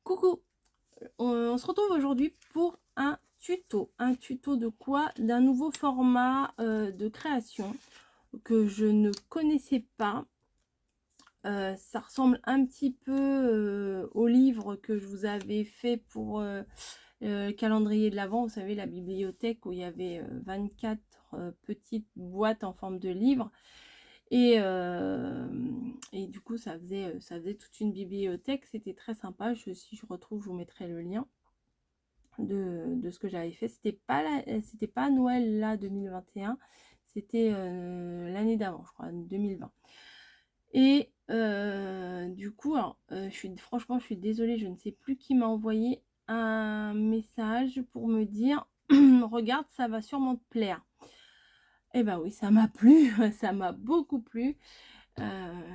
Coucou, on se retrouve aujourd'hui pour un tuto. Un tuto de quoi? D'un nouveau format de création que je ne connaissais pas. Ça ressemble un petit peu au livre que je vous avais fait pour le calendrier de l'Avent. Vous savez, la bibliothèque où il y avait 24 petites boîtes en forme de livre. Et du coup, ça faisait toute une bibliothèque. C'était très sympa. Si je retrouve, je vous mettrai le lien de ce que j'avais fait. C'était pas Noël là 2021. C'était l'année d'avant, je crois, 2020. Et du coup, alors, franchement, je suis désolée, je ne sais plus qui m'a envoyé un message pour me dire regarde, ça va sûrement te plaire. Eh ben oui, ça m'a plu, ça m'a beaucoup plu.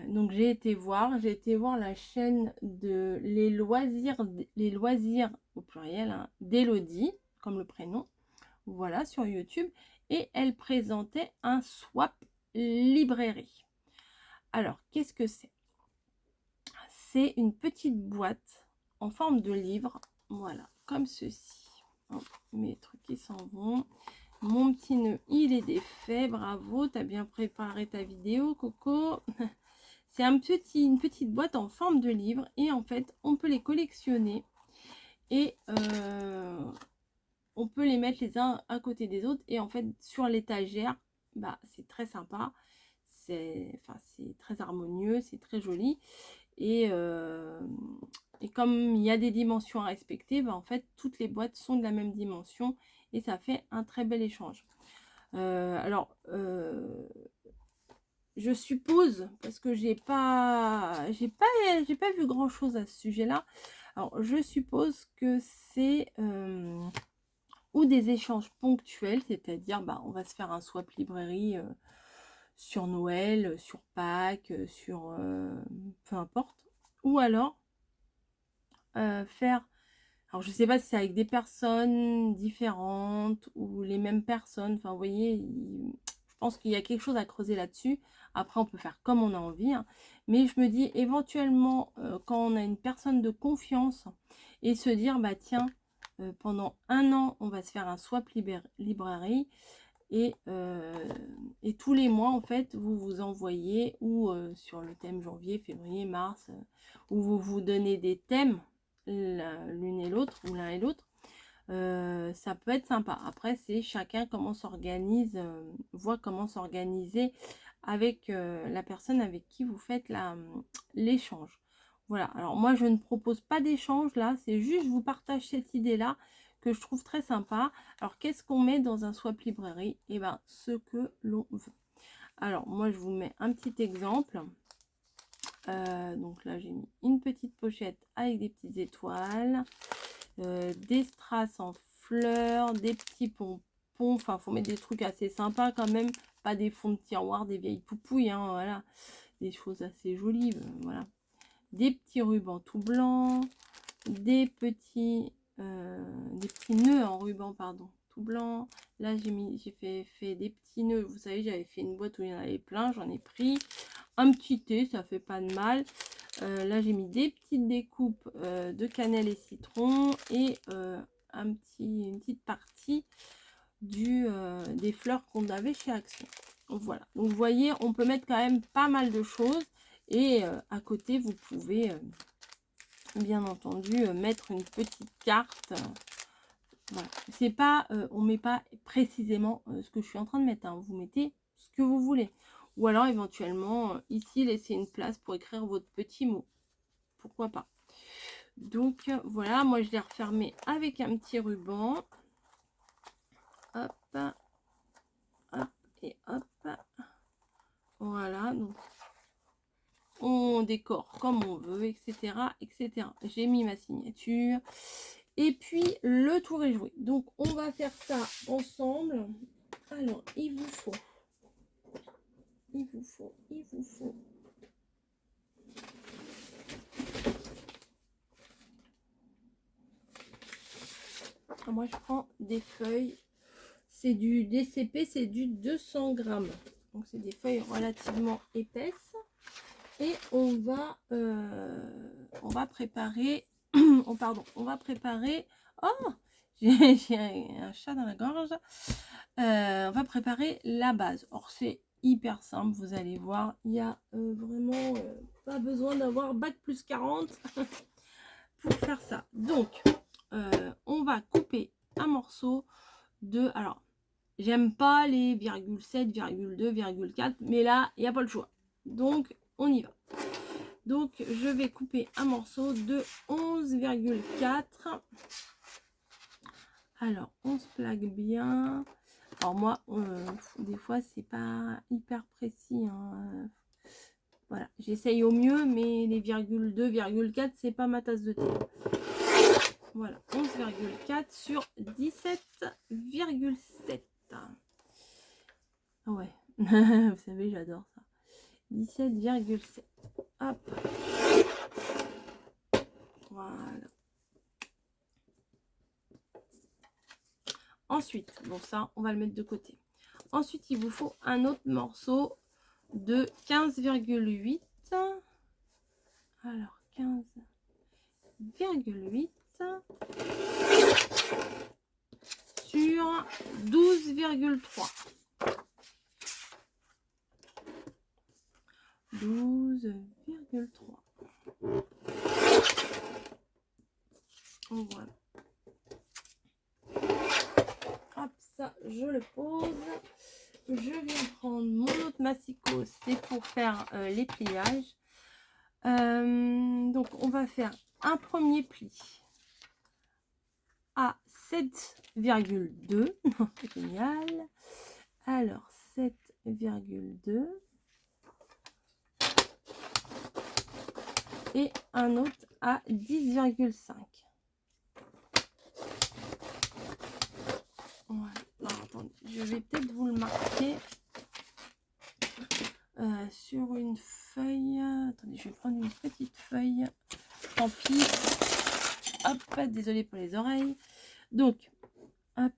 Donc j'ai été voir la chaîne de les loisirs au pluriel, hein, d'Elodie, comme le prénom, voilà, sur YouTube, et elle présentait un swap librairie. Alors, qu'est-ce que c'est? C'est une petite boîte en forme de livre, voilà, comme ceci. Hop, mes trucs qui s'en vont. Mon petit nœud, il est défait, bravo, t'as bien préparé ta vidéo, Coco. C'est une petite boîte en forme de livre et en fait, on peut les collectionner et on peut les mettre les uns à côté des autres et en fait, sur l'étagère, bah, c'est très sympa. C'est très harmonieux, c'est très joli et comme il y a des dimensions à respecter, bah, en fait, toutes les boîtes sont de la même dimension et ça fait un très bel échange. Je suppose, parce que j'ai pas vu grand chose à ce sujet là, alors je suppose que c'est ou des échanges ponctuels, c'est-à-dire bah, on va se faire un swap librairie sur Noël, sur Pâques, sur peu importe, ou alors faire, alors je sais pas si c'est avec des personnes différentes ou les mêmes personnes, enfin vous voyez, je pense qu'il y a quelque chose à creuser là-dessus. Après on peut faire comme on a envie, hein. Mais je me dis éventuellement quand on a une personne de confiance et se dire bah tiens, pendant un an on va se faire un swap librairie et tous les mois en fait vous vous envoyez ou sur le thème janvier, février, mars, où vous vous donnez des thèmes l'une et l'autre ou l'un et l'autre. Ça peut être sympa. Après c'est chacun comment s'organise, voit comment s'organiser avec la personne avec qui vous faites l'échange. Voilà, alors moi je ne propose pas d'échange là, c'est juste je vous partage cette idée là que je trouve très sympa. Alors qu'est-ce qu'on met dans un swap librairie? Et ben ce que l'on veut. Alors moi je vous mets un petit exemple. Donc là j'ai mis une petite pochette avec des petites étoiles, des strass en fleurs, des petits pompons, enfin faut mettre des trucs assez sympas quand même, pas des fonds de tiroir, des vieilles poupouilles, hein, voilà, des choses assez jolies, voilà, des petits rubans tout blancs, des petits nœuds en ruban, pardon, tout blanc. Là j'ai fait des petits nœuds, vous savez j'avais fait une boîte où il y en avait plein, j'en ai pris un petit thé, ça fait pas de mal. Là j'ai mis des petites découpes de cannelle et citron et une petite partie des fleurs qu'on avait chez Action. Donc voilà, donc vous voyez on peut mettre quand même pas mal de choses et à côté vous pouvez bien entendu mettre une petite carte. Voilà. C'est pas on met pas précisément ce que je suis en train de mettre, hein. Vous mettez ce que vous voulez. Ou alors éventuellement ici laisser une place pour écrire votre petit mot. Pourquoi pas. Donc voilà, moi je l'ai refermé avec un petit ruban. Hop, hop et hop. Voilà, donc on décore comme on veut, etc. etc. J'ai mis ma signature. Et puis le tour est joué. Donc on va faire ça ensemble. Alors il vous faut. Moi je prends des feuilles. C'est du DCP, c'est du 200 grammes. Donc c'est des feuilles relativement épaisses. Et on va préparer oh pardon, on va préparer, oh j'ai un chat dans la gorge. On va préparer la base. Or c'est hyper simple, vous allez voir, il y a vraiment pas besoin d'avoir bac plus 40 pour faire ça. Donc on va couper un morceau de, alors j'aime pas les 0,7, 0,2, 0,4, mais là il n'y a pas le choix, donc on y va. Donc je vais couper un morceau de 11,4. alors on se plaque bien. Alors moi des fois c'est pas hyper précis, hein. Voilà, j'essaye au mieux, mais les 0,2, 0,4 c'est pas ma tasse de thé. Voilà, 11,4 sur 17,7. Ah ouais, vous savez, j'adore ça. 17,7. Hop. Voilà. Ensuite, bon ça, on va le mettre de côté. Ensuite, il vous faut un autre morceau de 15,8. Alors, 15,8 sur 12,3. 12,3. Voilà. Hop, ça, je le pose. Je viens prendre mon autre massicot, c'est pour faire les pliages. Donc, on va faire un premier pli à 7,2. Génial. Alors, 7,2. Et un autre à 10,5. Voilà. Alors, attendez, je vais peut-être vous le marquer sur une feuille. Attendez, je vais prendre une petite feuille. Tant pis. Hop, désolé pour les oreilles. Donc, hop,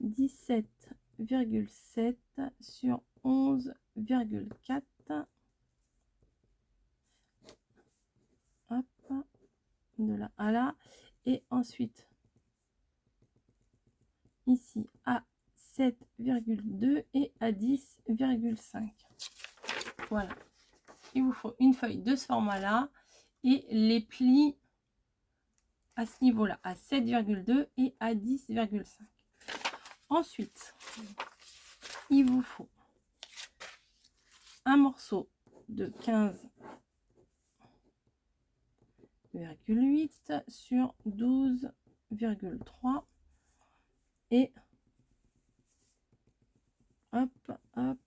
17,7 sur 11,4. Hop, de là à là. Et ensuite, ici à 7,2 et à 10,5. Voilà. Il vous faut une feuille de ce format-là et les plis à ce niveau-là, à 7,2 et à 10,5. Ensuite, il vous faut un morceau de 15,8 sur 12,3 et hop, hop,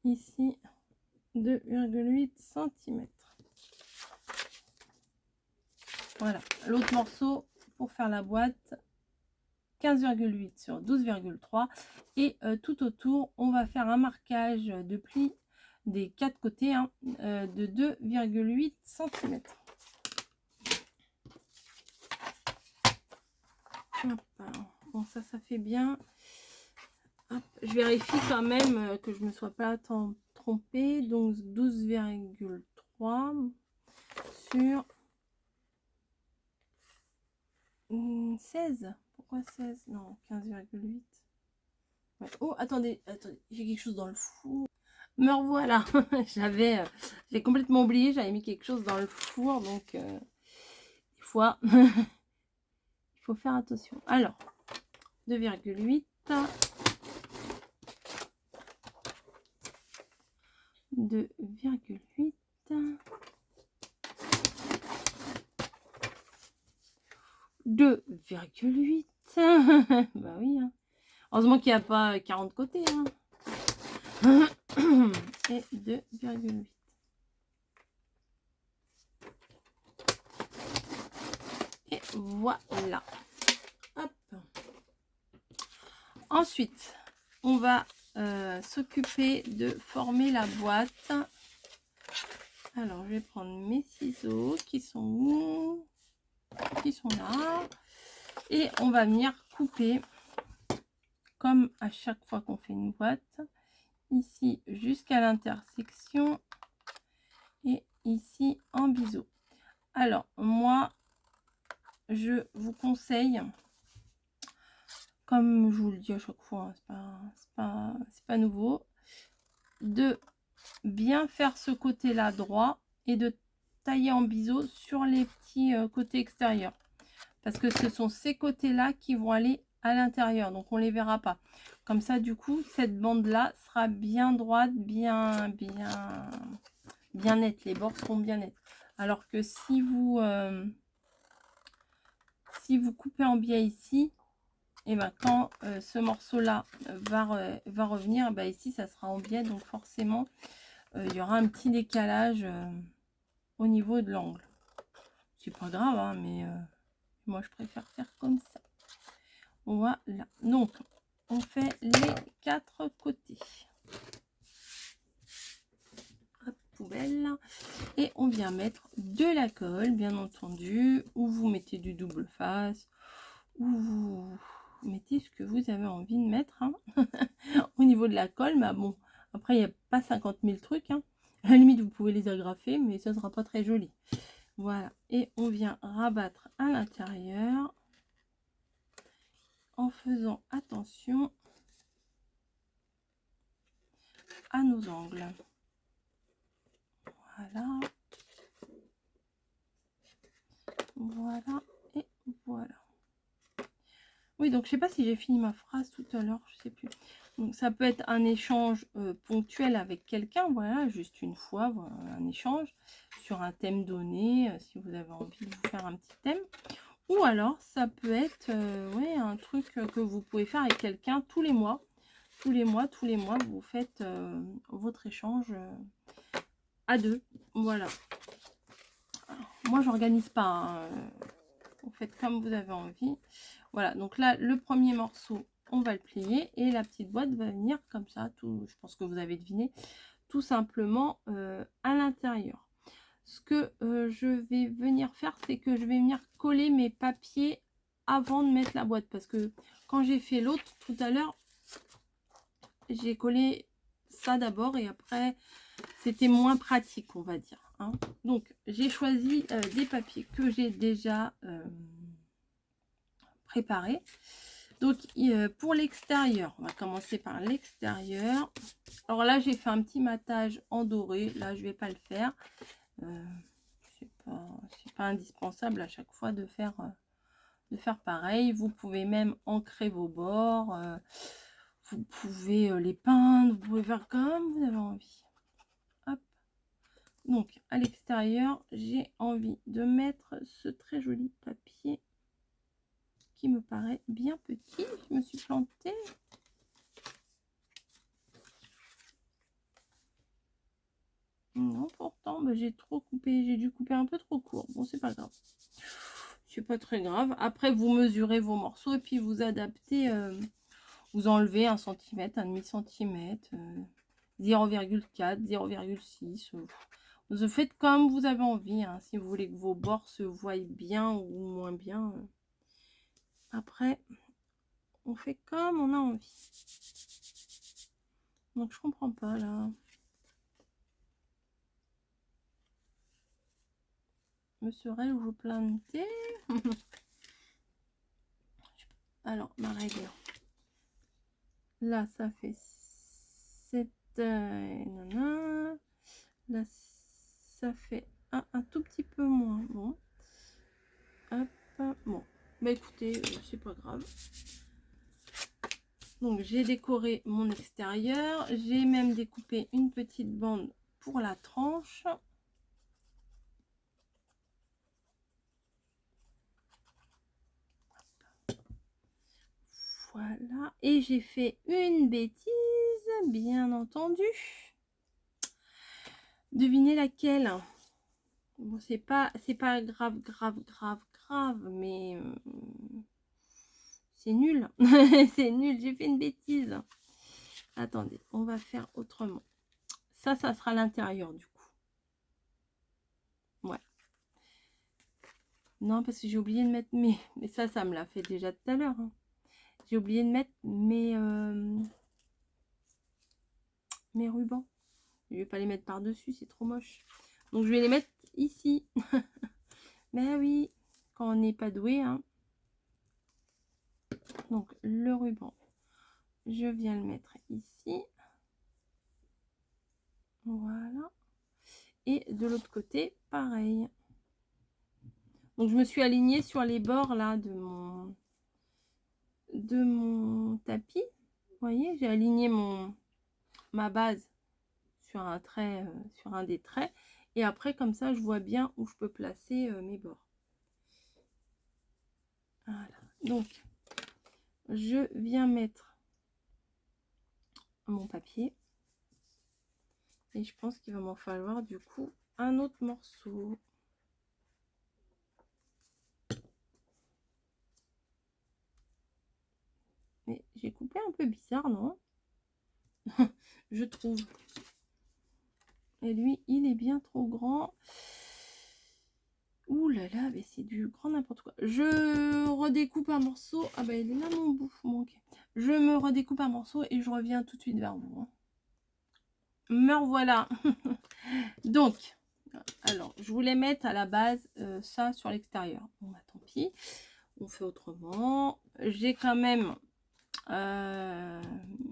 ici 2,8 cm. Voilà, l'autre morceau pour faire la boîte, 15,8 sur 12,3 et tout autour, on va faire un marquage de plis des quatre côtés hein, de 2,8 cm. Bon, ça fait bien. Hop, je vérifie quand même que je ne me sois pas trompée. Donc 12,3 sur 16. Pourquoi 16? Non, 15,8. Ouais. Oh, attendez, j'ai quelque chose dans le four. Me revoilà. J'ai complètement oublié, j'avais mis quelque chose dans le four, donc des fois, il faut faire attention. Alors, 2,8. 2,8. Bah oui, hein. Heureusement qu'il n'y a pas 40 côtés. Hein. Et 2,8. Et voilà. Hop. Ensuite, on va s'occuper de former la boîte. Alors, je vais prendre mes ciseaux qui sont où? Qui sont là. Et on va venir couper comme à chaque fois qu'on fait une boîte. Ici jusqu'à l'intersection. Et ici en biseau. Alors, moi, je vous conseille, comme je vous le dis à chaque fois, c'est pas nouveau, de bien faire ce côté-là droit et de tailler en biseau sur les petits côtés extérieurs. Parce que ce sont ces côtés-là qui vont aller à l'intérieur. Donc, on les verra pas. Comme ça, du coup, cette bande-là sera bien droite, bien nette. Les bords seront bien nets. Alors que si vous coupez en biais ici, et ben quand ce morceau-là va revenir, ben ici, ça sera en biais. Donc, forcément, il y aura un petit décalage au niveau de l'angle. C'est pas grave, hein, mais moi, je préfère faire comme ça. Voilà. Donc, on fait les 4 côtés. Hop, poubelle. Et on vient mettre de la colle, bien entendu. Ou vous mettez du double face. Ou vous mettez ce que vous avez envie de mettre. Hein. Au niveau de la colle, mais bon, après, il n'y a pas 50 000 trucs. Hein. À la limite, vous pouvez les agrafer, mais ça ne sera pas très joli. Voilà. Et on vient rabattre à l'intérieur. En faisant attention à nos angles. Voilà. Voilà et voilà. Oui, donc je sais pas si j'ai fini ma phrase tout à l'heure, je sais plus. Donc ça peut être un échange ponctuel avec quelqu'un, voilà, juste une fois, voilà, un échange sur un thème donné, si vous avez envie de vous faire un petit thème. Ou alors ça peut être ouais, un truc que vous pouvez faire avec quelqu'un tous les mois. Tous les mois, vous faites votre échange à deux. Voilà. Alors, moi, j'organise pas. Hein. Vous faites comme vous avez envie. Voilà, donc là, le premier morceau, on va le plier. Et la petite boîte va venir comme ça. Tout, je pense que vous avez deviné. Tout simplement à l'intérieur. Ce que je vais venir faire, c'est que je vais venir coller mes papiers avant de mettre la boîte. Parce que quand j'ai fait l'autre tout à l'heure, j'ai collé ça d'abord et après c'était moins pratique, on va dire, hein. Donc j'ai choisi des papiers que j'ai déjà préparés. Donc pour l'extérieur, on va commencer par l'extérieur. Alors là j'ai fait un petit matage en doré, là je vais pas le faire, c'est pas indispensable à chaque fois de faire pareil. Vous pouvez même ancrer vos bords, vous pouvez les peindre, vous pouvez faire comme vous avez envie. Hop. Donc à l'extérieur, j'ai envie de mettre ce très joli papier qui me paraît bien petit. Je me suis plantée. Non, pourtant, bah, j'ai trop coupé. J'ai dû couper un peu trop court. Bon, c'est pas grave. C'est pas très grave. Après, vous mesurez vos morceaux et puis vous adaptez. Vous enlevez 1 cm, 1,5 cm, 0,4, 0,6. Vous faites comme vous avez envie. Hein, si vous voulez que vos bords se voient bien ou moins bien. Après, on fait comme on a envie. Donc, je comprends pas là. Me serais-je vous planter? Alors, ma règle. Là, ça fait 7. Là, ça fait un tout petit peu moins. Bon. Hop. Bon. Bah écoutez, c'est pas grave. Donc, j'ai décoré mon extérieur. J'ai même découpé une petite bande pour la tranche. Voilà. Et j'ai fait une bêtise, bien entendu. Devinez laquelle? Bon, c'est pas grave, mais c'est nul. C'est nul, j'ai fait une bêtise. Attendez, on va faire autrement. Ça sera l'intérieur du coup. Ouais. Non, parce que j'ai oublié de mettre mes... Mais ça me l'a fait déjà tout à l'heure. Hein. J'ai oublié de mettre mes rubans. Je vais pas les mettre par-dessus, c'est trop moche. Donc je vais les mettre ici. Mais oui, quand on n'est pas doué, hein. Donc le ruban, je viens le mettre ici. Voilà. Et de l'autre côté, pareil. Donc je me suis alignée sur les bords là de mon tapis. Vous voyez, j'ai aligné ma base sur un trait, sur un des traits. Et après, comme ça, je vois bien où je peux placer mes bords. Voilà. Donc, je viens mettre mon papier. Et je pense qu'il va m'en falloir du coup un autre morceau. Mais j'ai coupé un peu bizarre, non? Je trouve. Et lui, il est bien trop grand. Ouh là là, mais c'est du grand n'importe quoi. Je redécoupe un morceau. Ah bah il est là mon bout. Bon, okay. Je me redécoupe un morceau et je reviens tout de suite vers vous. Hein. Me revoilà. Donc, alors, je voulais mettre à la base ça sur l'extérieur. Bon bah tant pis. On fait autrement. J'ai quand même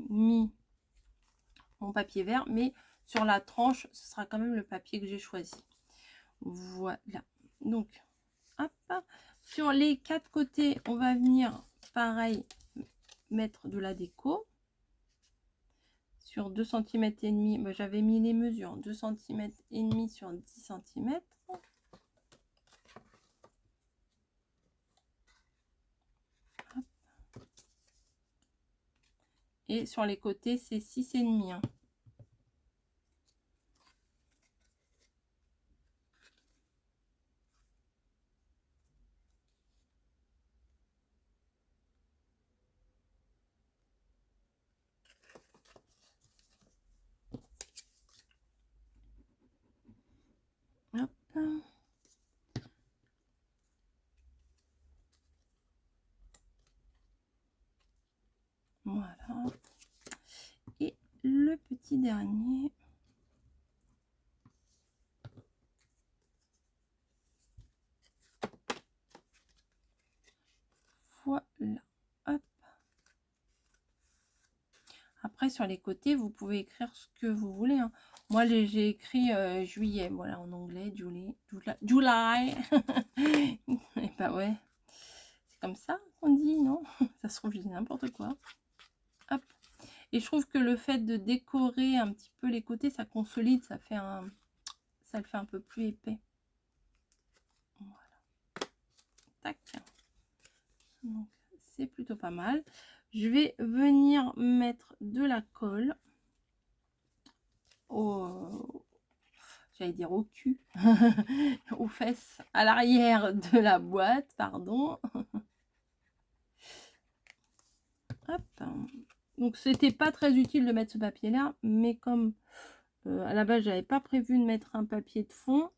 mis mon papier vert, mais sur la tranche, ce sera quand même le papier que j'ai choisi. Voilà. Donc, hop, sur les 4 côtés, on va venir, pareil, mettre de la déco. Sur 2 cm et demi, bah, j'avais mis les mesures, 2 cm et demi sur 10 cm. Et sur les côtés, c'est 6 et demi. Hein. Hop. Voilà. Et le petit dernier. Voilà. Hop. Après, sur les côtés, vous pouvez écrire ce que vous voulez. Hein. Moi, j'ai écrit juillet. Voilà, en anglais, July. Et bah ouais. C'est comme ça qu'on dit, non? Ça se trouve, je dis n'importe quoi. Hop. Et je trouve que le fait de décorer un petit peu les côtés, ça consolide, ça le fait un peu plus épais. Voilà. Tac. Donc, c'est plutôt pas mal. Je vais venir mettre de la colle j'allais dire au cul, aux fesses, à l'arrière de la boîte, pardon. Hop. Donc, c'était pas très utile de mettre ce papier-là, mais comme à la base, j'avais pas prévu de mettre un papier de fond,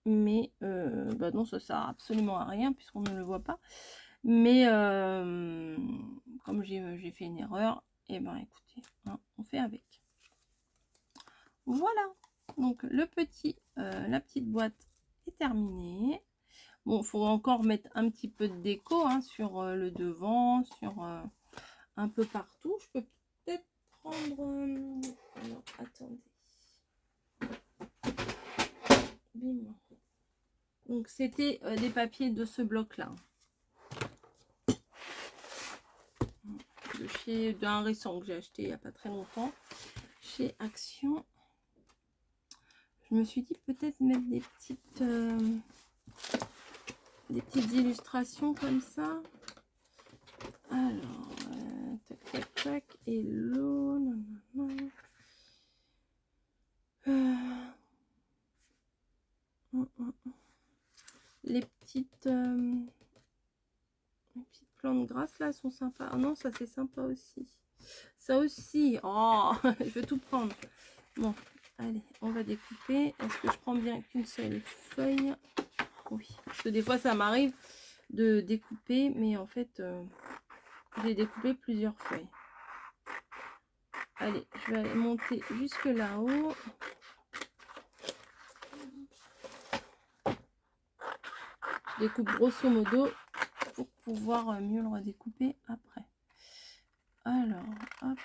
mais bah non, ça sert absolument à rien puisqu'on ne le voit pas. Mais comme j'ai fait une erreur, et ben écoutez, hein, on fait avec. Voilà, donc la petite boîte est terminée. Bon, il faut encore mettre un petit peu de déco hein, sur le devant, sur un peu partout. Je peux peut-être prendre... alors, attendez. Bim. Donc, c'était des papiers de ce bloc-là. D'un récent que j'ai acheté il n'y a pas très longtemps. Chez Action. Je me suis dit peut-être mettre des petites illustrations comme ça. Alors, tac, tac, tac. Hello. Les petites plantes grasses là sont sympas. Ah non, ça c'est sympa aussi. Ça aussi. Oh, je vais tout prendre. Bon, allez, on va découper. Est-ce que je prends bien qu'une seule feuille? Oui, parce que des fois ça m'arrive de découper, mais en fait, j'ai découpé plusieurs feuilles. Allez, je vais monter jusque là-haut. Je découpe grosso modo pour pouvoir mieux le redécouper après. Alors, hop.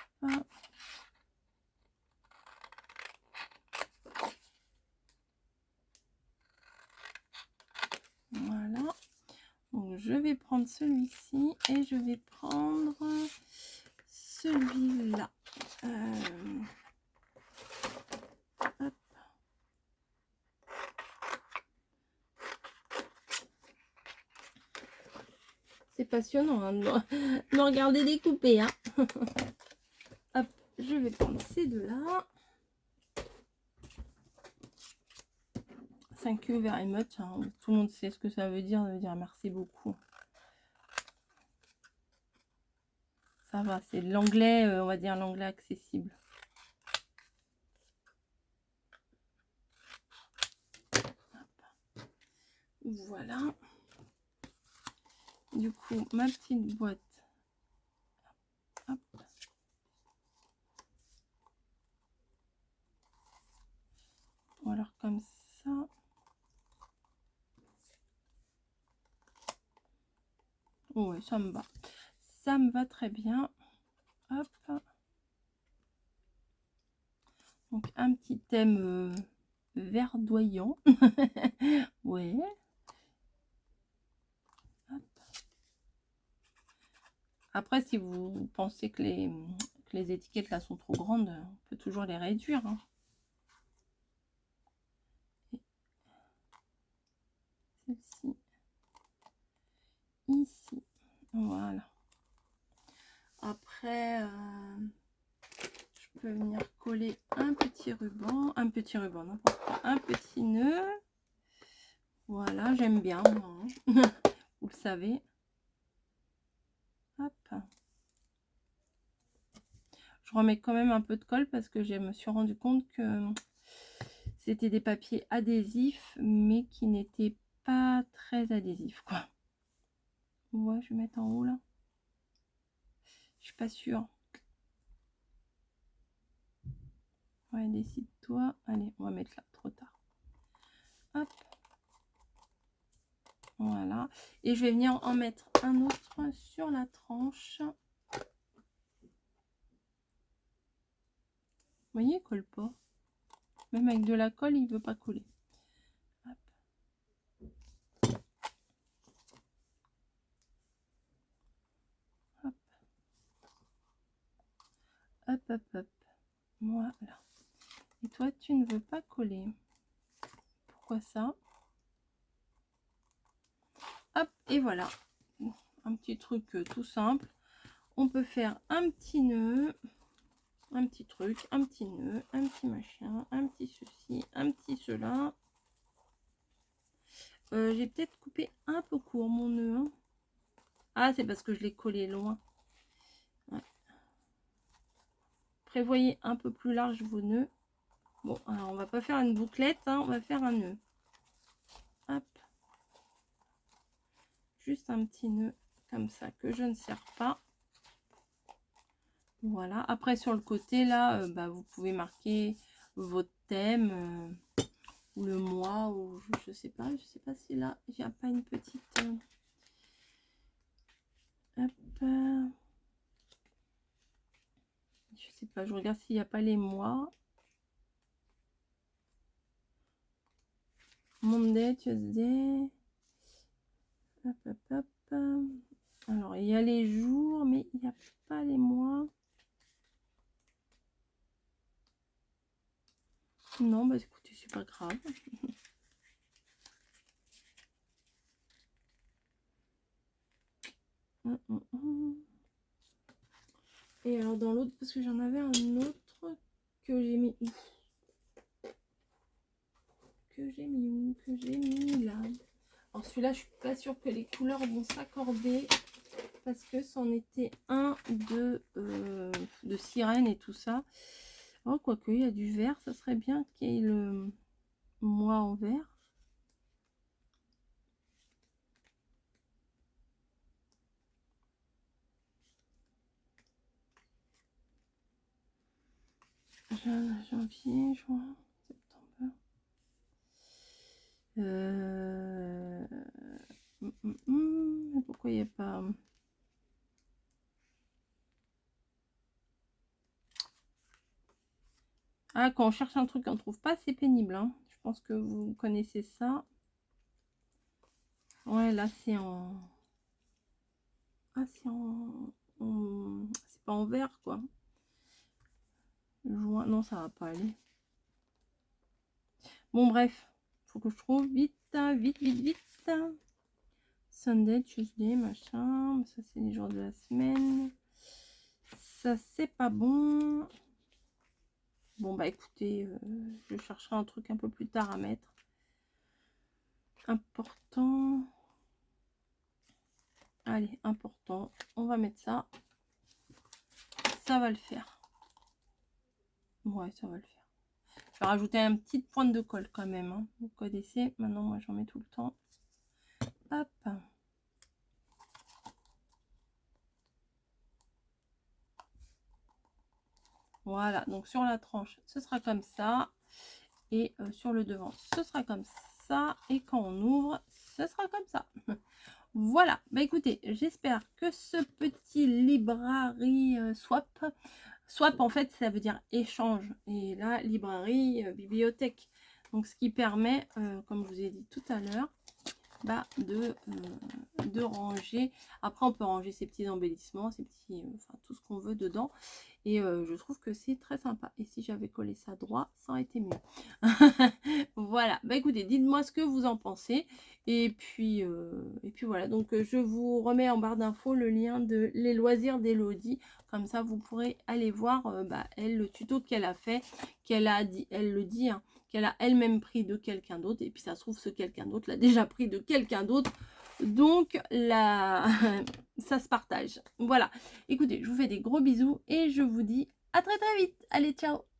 Voilà. Donc, je vais prendre celui-ci et je vais prendre celui-là. Hop. C'est passionnant hein, de me regarder découper. Hein. Hop, je vais prendre ces deux-là. Thank you very much. Hein. Tout le monde sait ce que ça veut dire merci beaucoup. Ça va, c'est de l'anglais, on va dire l'anglais accessible. Hop. Voilà. Du coup, ma petite boîte. Hop. Ou alors comme ça. Oh, oui, ça me va. Ça me va très bien. Hop. Donc, un petit thème verdoyant. Ouais. Hop. Après, si vous pensez que les étiquettes là sont trop grandes, on peut toujours les réduire. Hein. Celle-ci. Ici. Voilà. Après, je peux venir coller un petit ruban, n'importe quoi, un petit nœud. Voilà, j'aime bien, hein. Vous le savez. Hop. Je remets quand même un peu de colle parce que je me suis rendu compte que c'était des papiers adhésifs, mais qui n'étaient pas très adhésifs, quoi. Ouais, je vais mettre en haut là. Je suis pas sûre. Ouais, décide-toi. Allez, on va mettre là, trop tard. Hop. Voilà. Et je vais venir en mettre un autre sur la tranche. Vous voyez, il colle pas. Même avec de la colle, il veut pas coller. Hop. Hop. Hop, hop, hop. Voilà. Et toi, tu ne veux pas coller. Pourquoi ça? Hop, et voilà. Un petit truc tout simple. On peut faire un petit nœud, un petit truc, un petit nœud, un petit machin, un petit ceci, un petit cela. J'ai peut-être coupé un peu court mon nœud. Hein. Ah, c'est parce que je l'ai collé loin. Ouais. Prévoyez un peu plus large vos nœuds. Bon, alors on va pas faire une bouclette, hein, on va faire un nœud. Hop. Juste un petit nœud comme ça que je ne serre pas. Voilà. Après sur le côté là, bah, vous pouvez marquer votre thème ou le mois ou je sais pas si là il n'y a pas une petite. Hop. Je sais pas, je regarde s'il n'y a pas les mois. Monday, Tuesday. Hop, hop, hop. Alors, il y a les jours, mais il n'y a pas les mois. Non, bah écoutez, c'est pas grave. Et alors, dans l'autre, parce que j'en avais un autre que j'ai mis. Que j'ai mis où? Que j'ai mis là. Alors, celui-là, je suis pas sûre que les couleurs vont s'accorder. Parce que c'en était un de sirène et tout ça. Oh, quoique, il y a du vert. Ça serait bien qu'il y ait le mois en vert. Janvier, juin, septembre. pourquoi il n'y a pas... Ah, quand on cherche un truc qu'on ne trouve pas, c'est pénible. Hein. Je pense que vous connaissez ça. Ouais, là, c'est en... Ah, c'est c'est pas en vert, quoi. Juin... Non, ça va pas aller. Bon, bref. Faut que je trouve vite, vite, vite, vite. Sunday, Tuesday, machin. Ça, c'est les jours de la semaine. Ça, c'est pas bon. Bon, bah, écoutez, je chercherai un truc un peu plus tard à mettre. Important. Allez, important. On va mettre ça. Ça va le faire. Ouais, ça va le faire. Je vais rajouter un petit pointe de colle quand même. Hein. Vous connaissez. Maintenant, moi, j'en mets tout le temps. Hop. Voilà. Donc, sur la tranche, ce sera comme ça. Et sur le devant, ce sera comme ça. Et quand on ouvre, ce sera comme ça. Voilà. Bah, écoutez, j'espère que ce petit librairie swap... Swap, en fait, ça veut dire échange. Et là, librairie, bibliothèque. Donc, ce qui permet, comme je vous ai dit tout à l'heure, bah, de ranger. Après, on peut ranger ces petits embellissements, ces petits, enfin, tout ce qu'on veut dedans. Et je trouve que c'est très sympa. Et si j'avais collé ça droit, ça aurait été mieux. Voilà. Bah, écoutez, dites-moi ce que vous en pensez. Et puis voilà. Donc, je vous remets en barre d'infos le lien de Les Loisirs d'Elodie. Comme ça, vous pourrez aller voir, bah, elle, le tuto qu'elle a fait, qu'elle a dit, elle le dit, hein, qu'elle a elle-même pris de quelqu'un d'autre. Et puis, ça se trouve, ce quelqu'un d'autre l'a déjà pris de quelqu'un d'autre. Donc, ça se partage. Voilà. Écoutez, je vous fais des gros bisous et je vous dis à très très vite. Allez, ciao!